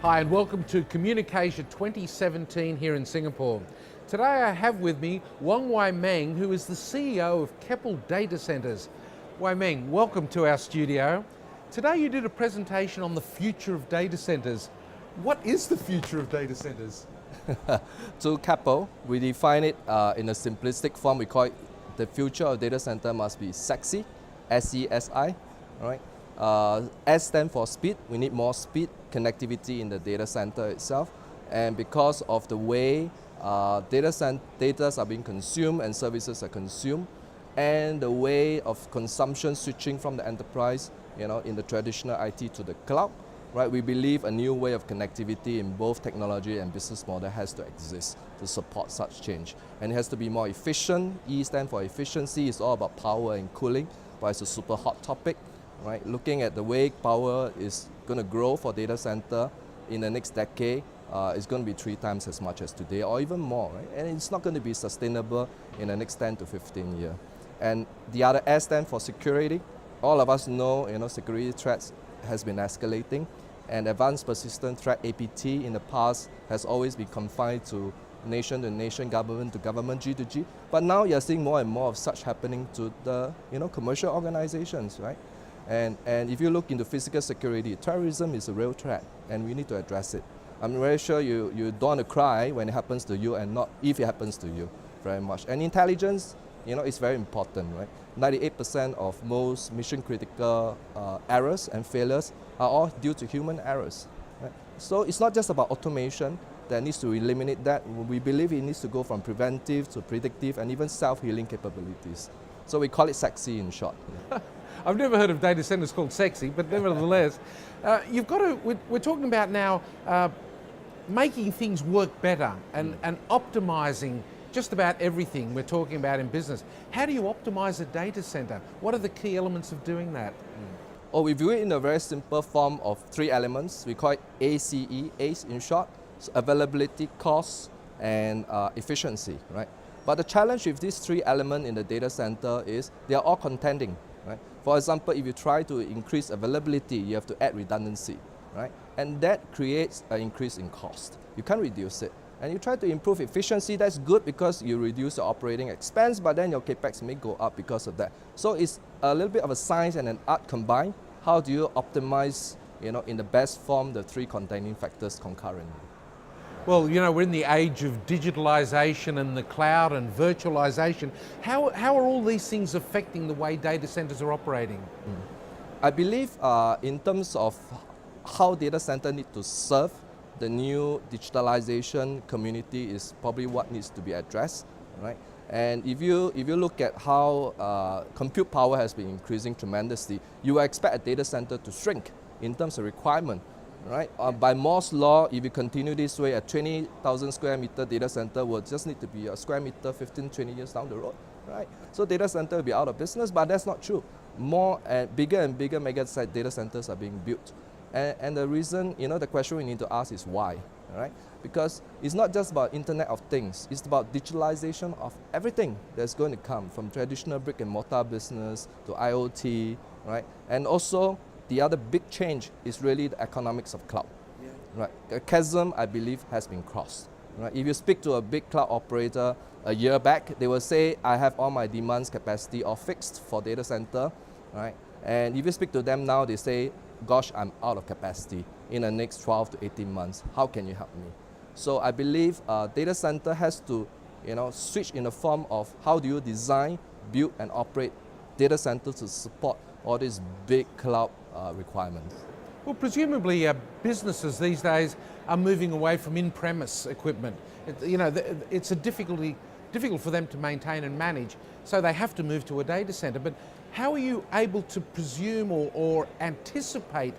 Hi and welcome to CommunicAsia 2017 here in Singapore. Today I have with me Wong Wai Meng, who is the CEO of Keppel Data Centres. Wai Meng, welcome to our studio. Today you did a presentation on the future of data centres. What is the future of data centres? To Keppel, we define it in a simplistic form. We call it the future of data center must be sexy, S-E-S-I, right? S stands for speed. We need more speed, connectivity in the data center itself. And because of the way data are being consumed and services are consumed, and the way of consumption switching from the enterprise, in the traditional IT to the cloud, right? We believe a new way of connectivity in both technology and business model has to exist to support such change. And it has to be more efficient. E stands for efficiency. It's all about power and cooling, but it's a super hot topic. Right? Looking at the way power is going to grow for data center in the next decade, it's going to be 3 times as much as today or even more. Right? And it's not going to be sustainable in the next 10 to 15 years. And the other S stands for security. All of us know, security threats has been escalating, and advanced persistent threat APT in the past has always been confined to nation, government to government, G to G. But now you're seeing more and more of such happening to the commercial organizations, right? And if you look into physical security, terrorism is a real threat, and we need to address it. I'm very sure you don't want to cry when it happens to you, and not if it happens to you, very much. And intelligence, is very important, right? 98% of most mission-critical errors and failures are all due to human errors. Right? So it's not just about automation that needs to eliminate that. We believe it needs to go from preventive to predictive and even self-healing capabilities. So we call it sexy in short. I've never heard of data centres called sexy, but nevertheless, we're talking about now making things work better and optimising just about everything we're talking about in business. How do you optimise a data centre? What are the key elements of doing that? Oh, we view it in a very simple form of 3 elements. We call it ACE, ACE in short, so availability, cost, and efficiency, right? But the challenge with these 3 elements in the data center is they are all contending. Right? For example, if you try to increase availability, you have to add redundancy, right? And that creates an increase in cost. You can't reduce it. And you try to improve efficiency, that's good because you reduce your operating expense, but then your capex may go up because of that. So it's a little bit of a science and an art combined. How do you optimize, in the best form, the 3 contending factors concurrently? Well, we're in the age of digitalisation and the cloud and virtualisation. How are all these things affecting the way data centres are operating? I believe in terms of how data center need to serve the new digitalization community is probably what needs to be addressed, right? And if you look at how compute power has been increasing tremendously, you will expect a data center to shrink in terms of requirement. Right? By Moore's law, if you continue this way, a 20,000 square meter data center will just need to be a square meter 15, 20 years down the road. Right? So data center will be out of business, but that's not true. More and bigger mega data centers are being built. And the reason, the question we need to ask is why? Right? Because it's not just about Internet of Things, it's about digitalization of everything that's going to come, from traditional brick and mortar business to IoT, right? And also, the other big change is really the economics of cloud. Yeah. Right? A chasm, I believe, has been crossed. Right? If you speak to a big cloud operator a year back, they will say, I have all my demands capacity all fixed for data center. Right? And if you speak to them now, they say, gosh, I'm out of capacity in the next 12 to 18 months. How can you help me? So I believe data center has to switch in the form of how do you design, build, and operate data centers to support all these big cloud requirements. Well, presumably businesses these days are moving away from in-premise equipment. It's difficult for them to maintain and manage, so they have to move to a data center. But how are you able to presume or anticipate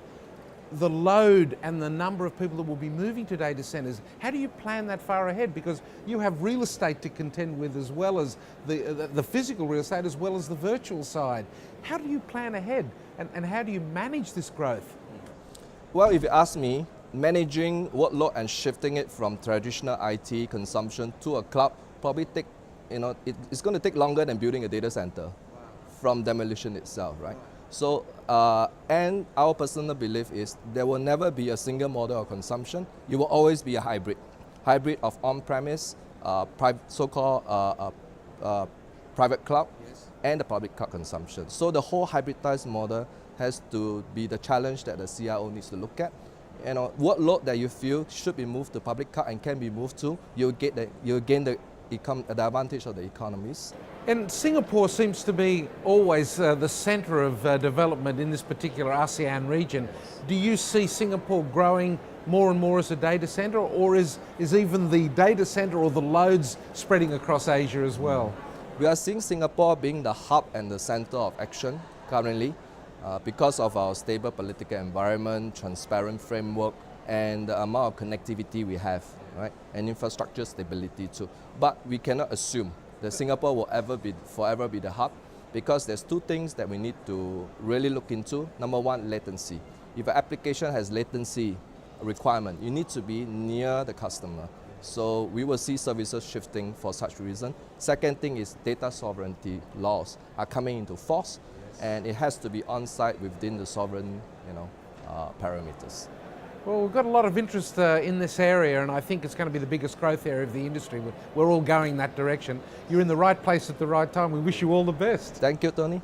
the load and the number of people that will be moving to data centers? How do you plan that far ahead? Because you have real estate to contend with, as well as the physical real estate, as well as the virtual side. How do you plan ahead, and how do you manage this growth? Well, if you ask me, managing workload and shifting it from traditional IT consumption to a cloud probably it's going to take longer than building a data center from demolition itself, right? So, and our personal belief is there will never be a single model of consumption. It will always be a hybrid of on-premise, so-called private cloud, and the public cloud consumption. So the whole hybridized model has to be the challenge that the CIO needs to look at. You know, what load that you feel should be moved to public cloud and can be moved to, you'll gain the advantage of the economies. And Singapore seems to be always the centre of development in this particular ASEAN region. Do you see Singapore growing more and more as a data centre, or is even the data centre or the loads spreading across Asia as well? We are seeing Singapore being the hub and the centre of action currently because of our stable political environment, transparent framework, and the amount of connectivity we have, right? And infrastructure stability too. But we cannot assume that Singapore will forever be the hub, because there's two things that we need to really look into. Number one, latency. If an application has latency requirement, you need to be near the customer. So we will see services shifting for such reason. Second thing is data sovereignty laws are coming into force, and it has to be on-site within the sovereign, parameters. Well, we've got a lot of interest in this area, and I think it's going to be the biggest growth area of the industry. We're all going that direction. You're in the right place at the right time. We wish you all the best. Thank you, Tony.